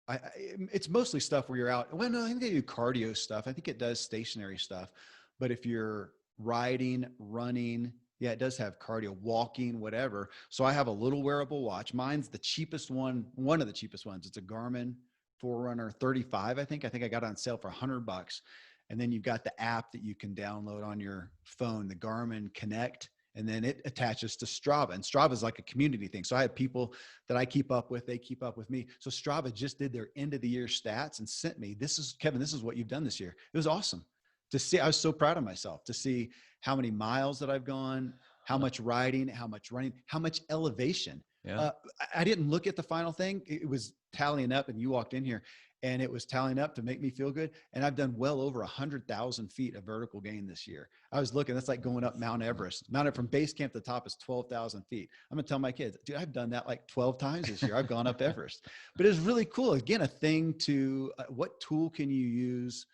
it's mostly stuff where you're out. Well, no, I think they do cardio stuff. I think it does stationary stuff. But if you're riding, running, yeah, it does have cardio, walking, whatever. So I have a little wearable watch. Mine's the cheapest one of the cheapest ones. It's a Garmin Forerunner 35, I think. I got it on sale for $100. And then you've got the app that you can download on your phone, the Garmin Connect, and then it attaches to Strava. And Strava is like a community thing. So I have people that I keep up with, they keep up with me. So Strava just did their end of the year stats and sent me, Kevin, this is what you've done this year. It was awesome to see. I was so proud of myself to see how many miles that I've gone, how much riding, how much running, how much elevation. Yeah. I didn't look at the final thing. It was tallying up, and you walked in here and it was tallying up to make me feel good. And I've done well over 100,000 feet of vertical gain this year. I was looking, that's like going up Mount Everest. From base camp to the top is 12,000 feet. I'm gonna tell my kids, dude, I've done that like 12 times this year. I've gone up Everest. But it's really cool. Again, a thing to, what tool can you use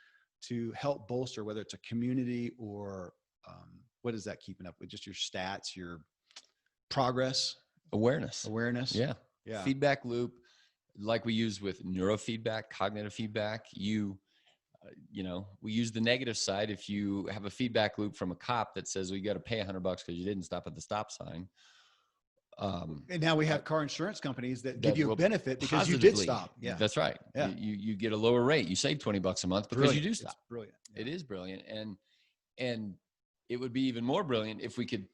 to help bolster, whether it's a community or what is that, keeping up with just your stats, your progress? Awareness. Yeah. Feedback loop, like we use with neurofeedback, cognitive feedback. We use the negative side. If you have a feedback loop from a cop that says, well, you got to pay $100 because you didn't stop at the stop sign. And now we have car insurance companies that give you a benefit because you did stop. Yeah, that's right. Yeah. You get a lower rate. You save $20 a month because you do stop. It's brilliant. Yeah. It is brilliant. And it would be even more brilliant if we could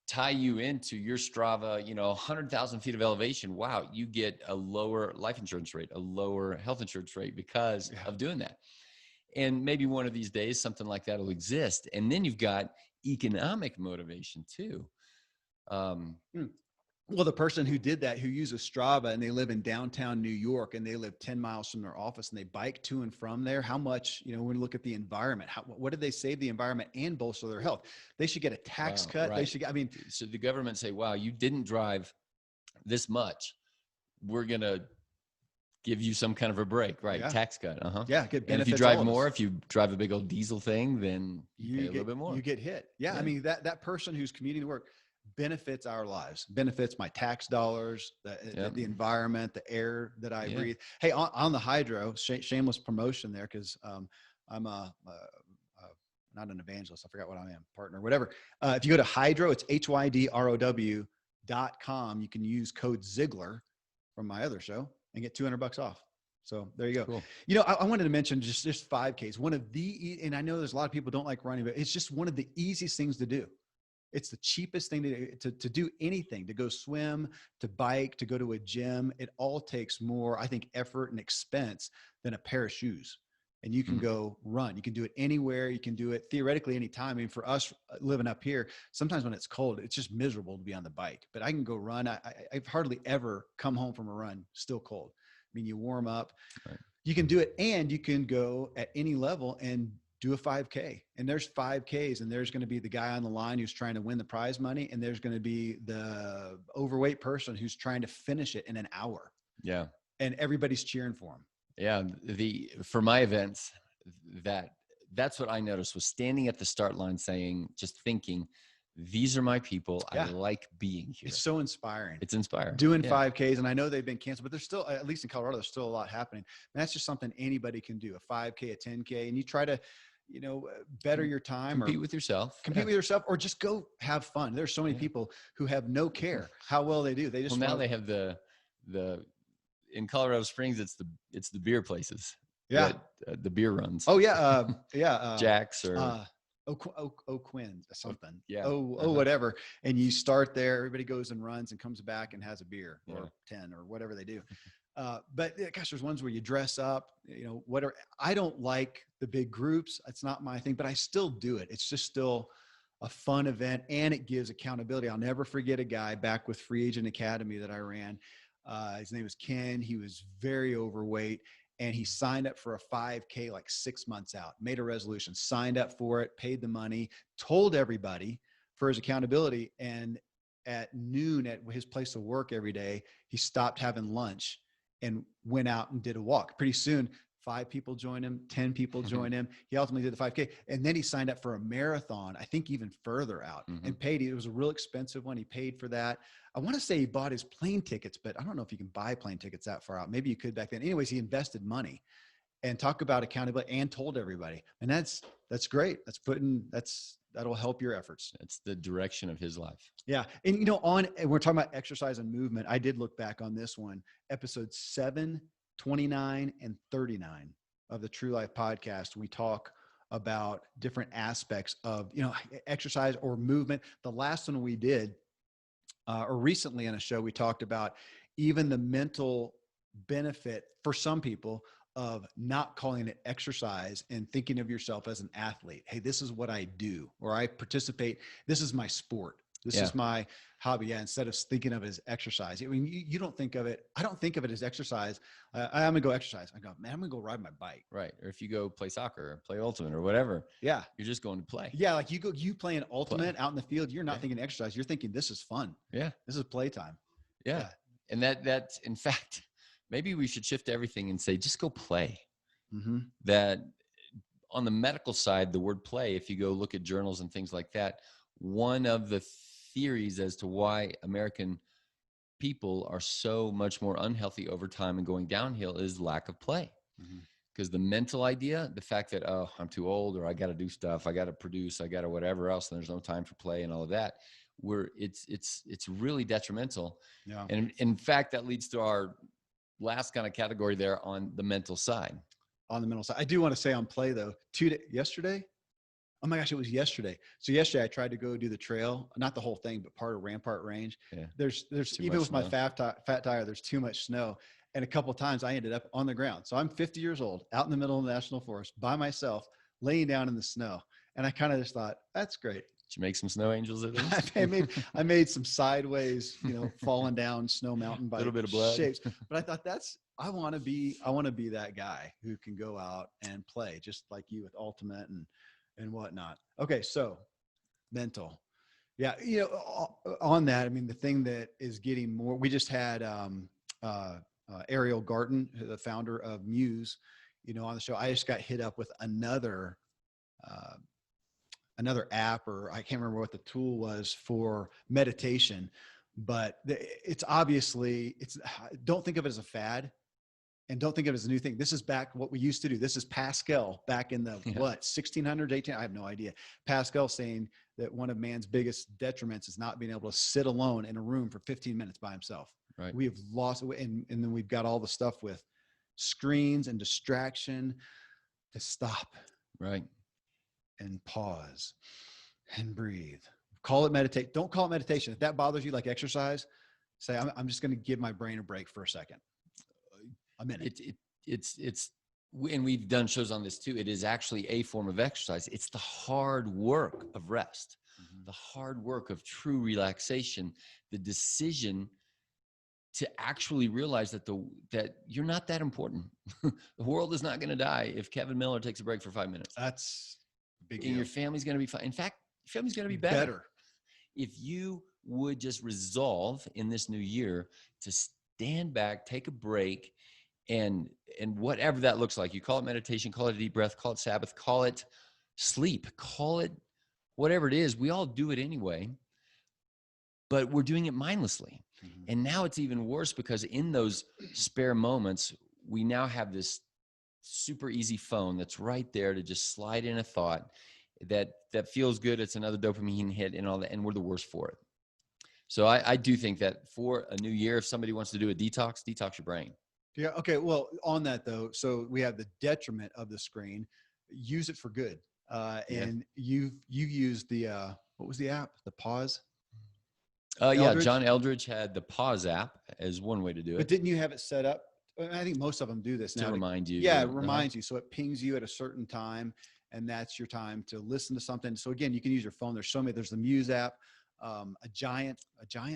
tie you into your Strava, 100,000 feet of elevation. Wow. You get a lower life insurance rate, a lower health insurance rate because of doing that. And maybe one of these days, something like that will exist. And then you've got economic motivation too. Well, the person who did that, who uses Strava, and they live in downtown New York, and they live 10 miles from their office, and they bike to and from there. How much, when we look at the environment, what did they save the environment and bolster their health? They should get a tax cut. Right. They should get, so the government say, wow, you didn't drive this much. We're going to give you some kind of a break, right? Yeah. Tax cut. Yeah. Get benefits. And if you drive more, if you drive a big old diesel thing, then you pay a little bit more. You get hit. Yeah. That person who's commuting to work benefits our lives, benefits my tax dollars, the environment, the air that I breathe. Hey, on the Hydro, shameless promotion there, because I'm not an evangelist. I forgot what I am, partner, whatever. If you go to Hydro, it's HYDROW.com. You can use code Ziegler from my other show and get $200 off. So there you go. Cool. I wanted to mention just 5Ks. And I know there's a lot of people don't like running, but it's just one of the easiest things to do. It's the cheapest thing to do anything, to go swim, to bike, to go to a gym. It all takes more, I think, effort and expense than a pair of shoes. And you can go run. You can do it anywhere. You can do it theoretically anytime. For us living up here, sometimes when it's cold, it's just miserable to be on the bike. But I can go run. I've hardly ever come home from a run still cold. You warm up. Right. You can do it, and you can go at any level and do a 5K. And there's 5Ks, and there's going to be the guy on the line who's trying to win the prize money, and there's going to be the overweight person who's trying to finish it in an hour. Yeah. And everybody's cheering for him. Yeah. For my events, that's what I noticed, was standing at the start line just thinking, these are my people. I like being here. It's so inspiring. It's inspiring. Doing 5Ks, and I know they've been canceled, but there's still, at least in Colorado, there's still a lot happening. And that's just something anybody can do, a 5K, a 10K. And you try to, better your time, Compete or with yourself. compete with yourself, or just go have fun. There's so many people who have no care how well they do. They just Well, now they have the in Colorado Springs, it's the beer places. Yeah. The beer runs. Oh yeah. Yeah. Jack's or O'Quinn, something. yeah. Whatever. And you start there, everybody goes and runs and comes back and has a beer or 10 or whatever they do. But gosh, there's ones where you dress up, whatever. I don't like the big groups. It's not my thing, but I still do it. It's just still a fun event, and it gives accountability. I'll never forget a guy back with Free Agent Academy that I ran. His name was Ken. He was very overweight, and he signed up for a 5K like 6 months out, made a resolution, signed up for it, paid the money, told everybody for his accountability. And at noon at his place of work every day, he stopped having lunch and went out and did a walk. Pretty soon, 5 people joined him, 10 people joined him. He ultimately did the 5K. And then he signed up for a marathon, I think even further out, and paid. It was a real expensive one. He paid for that. I want to say he bought his plane tickets, but I don't know if you can buy plane tickets that far out. Maybe you could back then. Anyways, he invested money, and talk about accountability, and told everybody. And that's great. That'll help your efforts. That's the direction of his life. Yeah. And, and we're talking about exercise and movement. I did look back on this one, episode 7, 29, and 39 of the True Life podcast. We talk about different aspects of, exercise or movement. The last one we did, or recently on a show, we talked about even the mental benefit for some people of not calling it exercise and thinking of yourself as an athlete. Hey, this is what I do, or I participate. This is my sport. This is my hobby. Yeah. Instead of thinking of it as exercise. I mean, you don't think of it. I don't think of it as exercise. I'm going to go exercise. I go, man, I'm going to go ride my bike. Right. Or if you go play soccer or play ultimate or whatever. Yeah. You're just going to play. Yeah. Like you play an ultimate out in the field. You're not thinking exercise. You're thinking this is fun. Yeah. This is playtime. Yeah. And that's in fact, maybe we should shift everything and say, just go play. That on the medical side, the word play, if you go look at journals and things like that, one of the theories as to why American people are so much more unhealthy over time and going downhill is lack of play. Because the mental idea, the fact that, oh, I'm too old, or I got to do stuff, I got to produce, I got to whatever else, and there's no time for play and all of that, it's really detrimental. Yeah. And in fact, that leads to our last kind of category there on the mental side. On the mental side, I do want to say on play though, yesterday. Oh my gosh, it was yesterday. So yesterday I tried to go do the trail, not the whole thing, but part of Rampart Range. Yeah. There's even with snow. My fat tire, there's too much snow. And a couple of times I ended up on the ground. So I'm 50 years old, out in the middle of the national forest by myself, laying down in the snow. And I kind of just thought, that's great. Did you make some snow angels at least? I made some sideways, falling down snow mountain by a little bit of blood shapes. But I thought I want to be that guy who can go out and play just like you with ultimate and whatnot. Okay. So mental. Yeah. On that, I mean, the thing that is getting more, we just had, Ariel Garten, the founder of Muse, on the show. I just got hit up with another app, or I can't remember what the tool was for meditation, but it's obviously, don't think of it as a fad. And don't think of it as a new thing. This is back what we used to do. This is Pascal back in the 1600s, 1800s? I have no idea. Pascal saying that one of man's biggest detriments is not being able to sit alone in a room for 15 minutes by himself. Right. We have lost, and then we've got all the stuff with screens and distraction to stop. Right. And pause and breathe. Call it meditate. Don't call it meditation. If that bothers you, like exercise, say, I'm just going to give my brain a break for a second. A minute. And we've done shows on this too. It is actually a form of exercise. It's the hard work of rest, the hard work of true relaxation, the decision to actually realize that you're not that important. The world is not going to die if Kevin Miller takes a break for 5 minutes. That's big deal. And your family's going to be fine. In fact, your family's going to be better if you would just resolve in this new year to stand back, take a break, and whatever that looks like. You call it meditation, call it a deep breath, call it Sabbath, call it sleep, call it whatever it is. We all do it anyway, but we're doing it mindlessly. And now it's even worse because in those spare moments, we now have this super easy phone that's right there to just slide in a thought that feels good. It's another dopamine hit and all that. And we're the worst for it. So I do think that for a new year, if somebody wants to do a detox your brain. Yeah. Okay. Well, on that though, so we have the detriment of the screen. Use it for good. Yeah. And you used the what was the app? The pause. Yeah, Eldridge. John Eldridge had the Pause app as one way to do But it, didn't you have it set up? I think most of them do this to now. remind you. Yeah, it reminds you. So it pings you at a certain time, and that's your time to listen to something. So again, you can use your phone. There's so many. There's the Muse app, a giant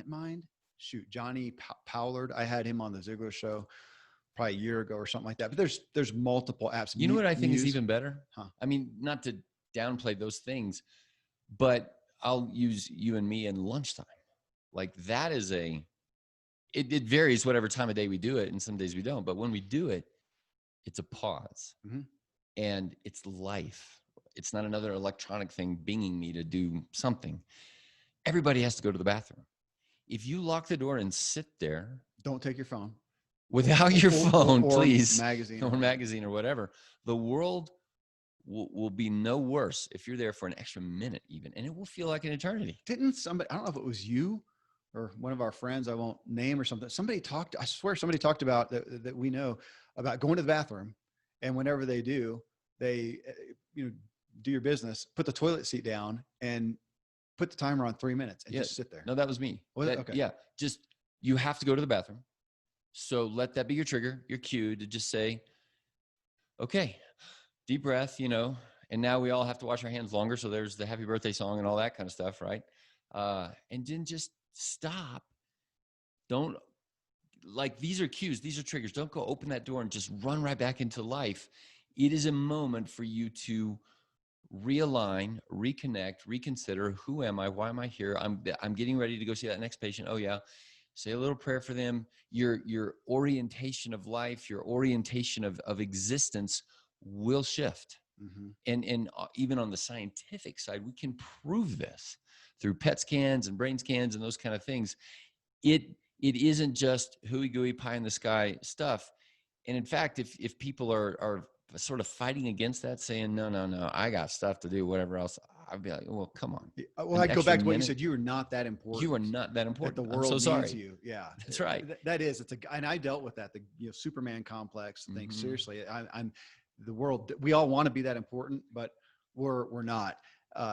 mind. Shoot, Johnny Pollard. I had him on the Ziegler Show probably a year ago or something like that. But there's multiple apps. You know what I think is Muse. even better? Huh. I mean, not to downplay those things, but I'll use you and me in lunchtime. Like that is it varies whatever time of day we do it, and some days we don't. But when we do it, it's a pause. Mm-hmm. And it's life. It's not another electronic thing binging me to do something. Everybody has to go to the bathroom. If you lock the door and sit there, don't take your phone without your phone, or please, magazine or magazine or whatever, the world will be no worse if you're there for an extra minute even, and it will feel like an eternity. Didn't somebody, I don't know if it was you or one of our friends, I won't name or something, I swear somebody talked about that we know about going to the bathroom, and whenever they do, they do your business, put the toilet seat down and put the timer on 3 minutes and just sit there. No, that was me. Okay. Yeah, just you have to go to the bathroom. So let that be your trigger, your cue to just say, okay, deep breath, and now we all have to wash our hands longer. So there's the happy birthday song and all that kind of stuff, right? And then just stop. Don't, like, these are cues, these are triggers. Don't go open that door and just run right back into life. It is a moment for you to realign, reconnect, reconsider. Who am I? Why am I here? I'm getting ready to go see that next patient. Oh yeah. Say a little prayer for them. Your orientation of life, your orientation of existence will shift. Mm-hmm. And even on the scientific side, we can prove this through PET scans and brain scans and those kind of things. It isn't just hooey gooey pie in the sky stuff. And in fact, if people are sort of fighting against that, saying, no, I got stuff to do, whatever else, I'd be like, well, come on. Well, I'd go back to what you said. You are not that important. You are not that important. That the world I'm so needs sorry. you. Yeah, that's right. That is. And I dealt with that. The Superman complex thing. Mm-hmm. Seriously, I'm the world. We all want to be that important, but we're not.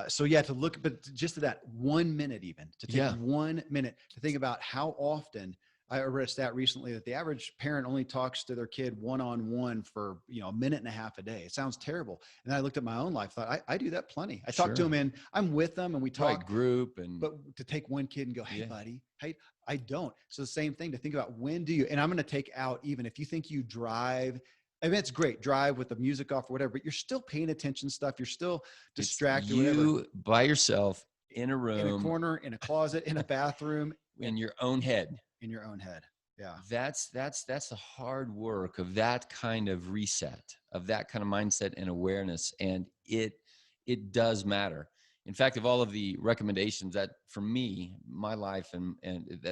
So yeah, to look, but just to that 1 minute, even to take 1 minute to think about how often. I read a stat recently that the average parent only talks to their kid one-on-one for, a minute and a half a day. It sounds terrible. And I looked at my own life, thought I do that plenty. I talk to them I'm with them and we talk group but to take one kid and go, hey buddy, hey, I don't. So the same thing to think about, when do you, and I'm going to take out, even if you think you drive, I mean, it's great, drive with the music off or whatever, but you're still paying attention stuff. You're still distracted. You by yourself in a room, in a corner, in a closet, in a bathroom, in your own head. In your own head. Yeah. That's the hard work of that kind of reset, of that kind of mindset and awareness. And it does matter. In fact, of all of the recommendations that for me, my life and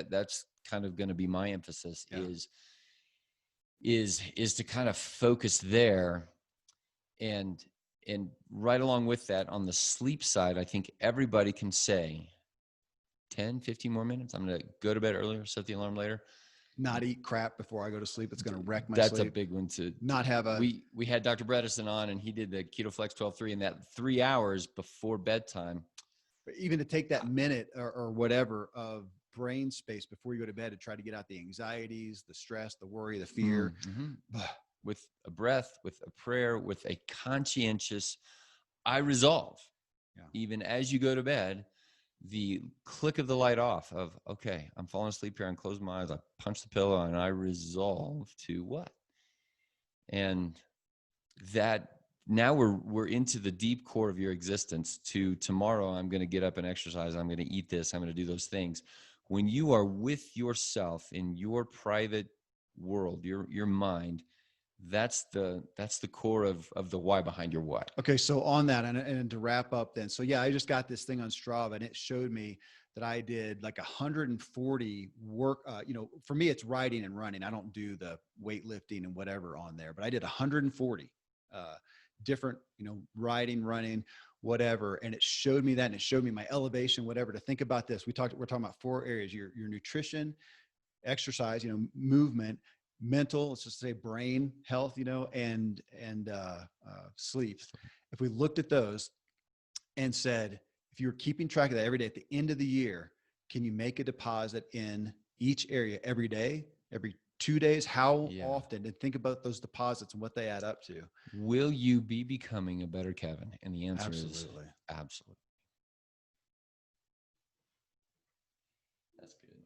that's kind of going to be my emphasis is to kind of focus there. And right along with that, on the sleep side, I think everybody can say 10, 15 more minutes. I'm going to go to bed earlier, set the alarm later. Not eat crap before I go to sleep. It's going to wreck my sleep. That's a big one to not have a. We had Dr. Bredesen on, and he did the Keto Flex 12-3, and that 3 hours before bedtime. Even to take that minute or whatever of brain space before you go to bed to try to get out the anxieties, the stress, the worry, the fear. Mm-hmm. With a breath, with a prayer, with a conscientious, I resolve. Yeah. Even as you go to bed, the click of the light off of, okay, I'm falling asleep here and close my eyes. I punch the pillow and I resolve to what? And that now we're into the deep core of your existence. To tomorrow, I'm going to get up and exercise. I'm going to eat this. I'm going to do those things. When you are with yourself in your private world, your mind, that's the core of the why behind your what. Okay. So on that, and to wrap up then, so yeah, I just got this thing on Strava and it showed me that I did like 140 work. For me, it's riding and running. I don't do the weightlifting and whatever on there, but I did 140 different, riding, running, whatever. And it showed me that, and it showed me my elevation, whatever. To think about this, we're talking about 4 areas: your nutrition, exercise, movement, mental, let's just say brain health, and sleep. If we looked at those and said, if you were keeping track of that every day at the end of the year, can you make a deposit in each area every day, every 2 days? How often? And think about those deposits and what they add up to. Will you be becoming a better Kevin? And the answer is absolutely. That's good.